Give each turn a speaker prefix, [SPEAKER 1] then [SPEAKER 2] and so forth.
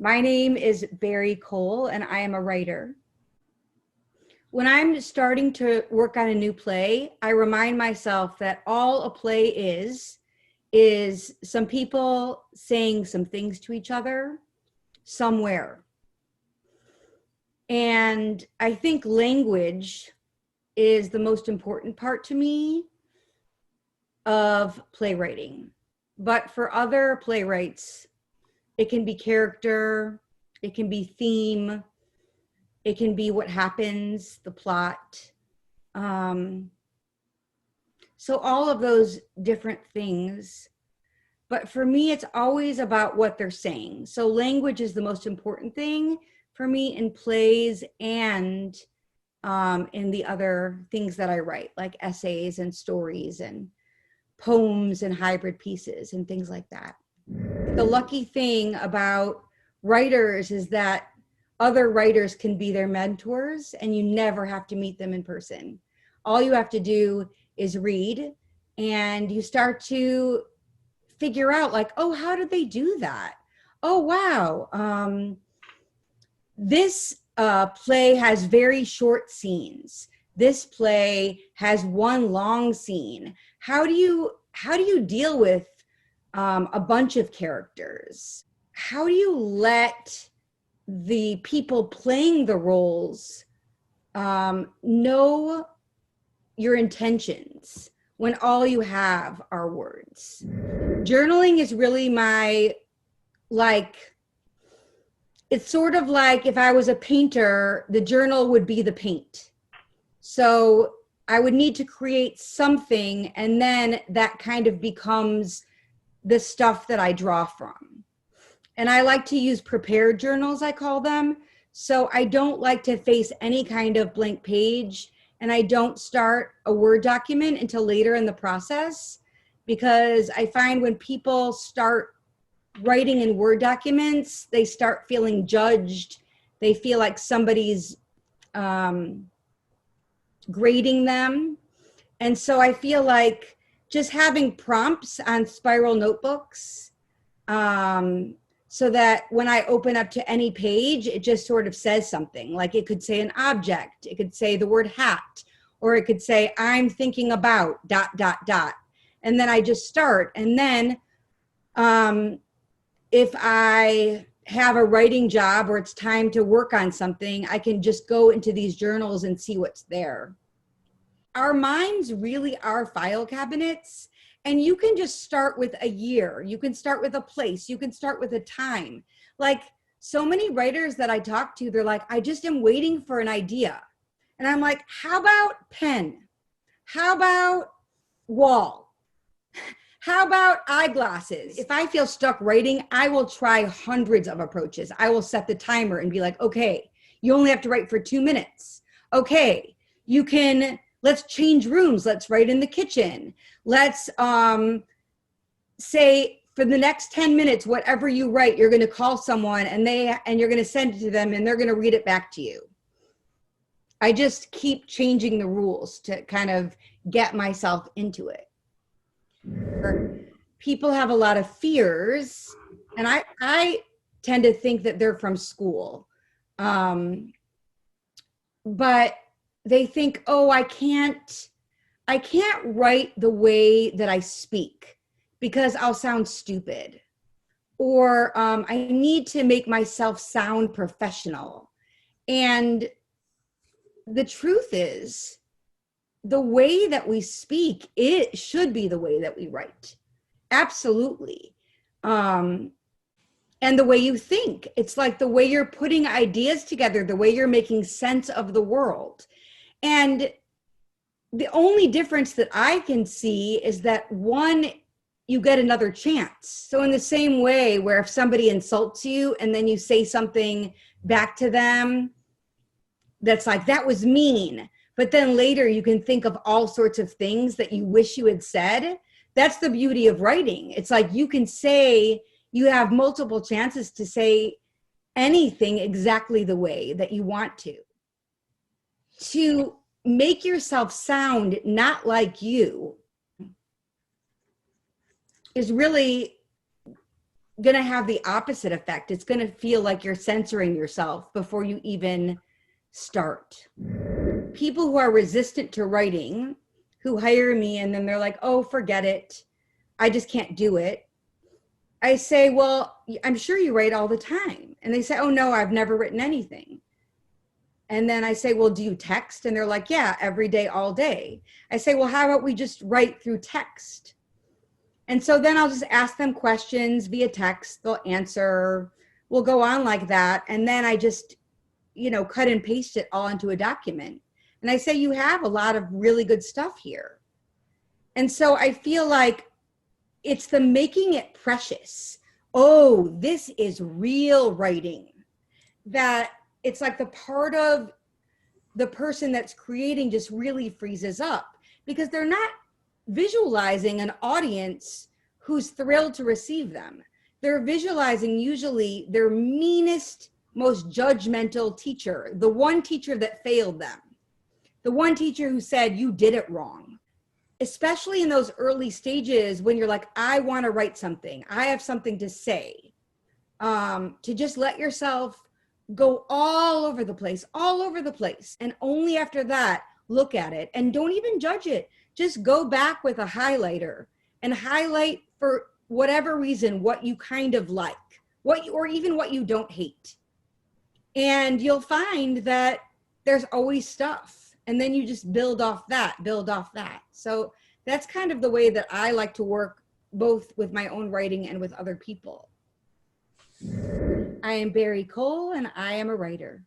[SPEAKER 1] My name is Barrie Cole, and I am a writer. When I'm starting to work on a new play, I remind myself that all a play is some people saying some things to each other somewhere. And I think language is the most important part to me of playwriting. But for other playwrights, it can be character, it can be theme, it can be what happens, the plot. So all of those different things. But for me, it's always about what they're saying. So language is the most important thing for me in plays and in the other things that I write, like essays and stories and poems and hybrid pieces and things like that. The lucky thing about writers is that other writers can be their mentors and you never have to meet them in person. All you have to do is read, and you start to figure out like, oh, how did they do that? Oh, wow. This play has very short scenes. This play has one long scene. How do you deal with a bunch of characters? How do you let the people playing the roles know your intentions when all you have are words? Journaling is really it's sort of like if I was a painter, the journal would be the paint. So I would need to create something, and then that kind of becomes the stuff that I draw from. And I like to use prepared journals, I call them. So I don't like to face any kind of blank page, and I don't start a Word document until later in the process, because I find when people start writing in Word documents, they start feeling judged. They feel like somebody's grading them. And so I feel like just having prompts on spiral notebooks, so that when I open up to any page, it just sort of says something. Like it could say an object, it could say the word hat, or it could say, I'm thinking about ... And then I just start. And then if I have a writing job or it's time to work on something, I can just go into these journals and see what's there. Our minds really are file cabinets, and you can just start with a year. You can start with a place. You can start with a time. Like so many writers that I talk to, they're like, I just am waiting for an idea. And I'm like, how about pen? How about wall? How about eyeglasses? If I feel stuck writing, I will try hundreds of approaches. I will set the timer and be like, okay, you only have to write for 2 minutes. Okay, let's change rooms. Let's write in the kitchen. Let's say for the next 10 minutes, whatever you write, you're going to call someone and you're going to send it to them and they're going to read it back to you. I just keep changing the rules to kind of get myself into it. People have a lot of fears, and I tend to think that they're from school. But they think, oh, I can't write the way that I speak because I'll sound stupid. Or I need to make myself sound professional. And the truth is, the way that we speak, it should be the way that we write. Absolutely. And the way you think, it's like the way you're putting ideas together, the way you're making sense of the world. And the only difference that I can see is that one, you get another chance. So in the same way where if somebody insults you and then you say something back to them, that's like, that was mean. But then later you can think of all sorts of things that you wish you had said. That's the beauty of writing. It's like you can say, you have multiple chances to say anything exactly the way that you want to. To make yourself sound not like you is really going to have the opposite effect. It's going to feel like you're censoring yourself before you even start. People who are resistant to writing, who hire me and then they're like, oh, forget it, I just can't do it. I say, well, I'm sure you write all the time. And they say, oh, no, I've never written anything. And then I say, well, do you text? And they're like, yeah, every day, all day. I say, well, how about we just write through text? And so then I'll just ask them questions via text. They'll answer. We'll go on like that. And then I just, cut and paste it all into a document. And I say, you have a lot of really good stuff here. And so I feel like it's the making it precious. Oh, this is real writing. That it's like the part of the person that's creating just really freezes up because they're not visualizing an audience who's thrilled to receive them. They're visualizing usually their meanest, most judgmental teacher, the one teacher that failed them, the one teacher who said, you did it wrong. Especially in those early stages when you're like, I want to write something, I have something to say, to just let yourself go all over the place. And only after that, look at it and don't even judge it. Just go back with a highlighter and highlight for whatever reason, what you kind of like, or even what you don't hate. And you'll find that there's always stuff. And then you just build off that. So that's kind of the way that I like to work, both with my own writing and with other people. I am Barrie Cole, and I am a writer.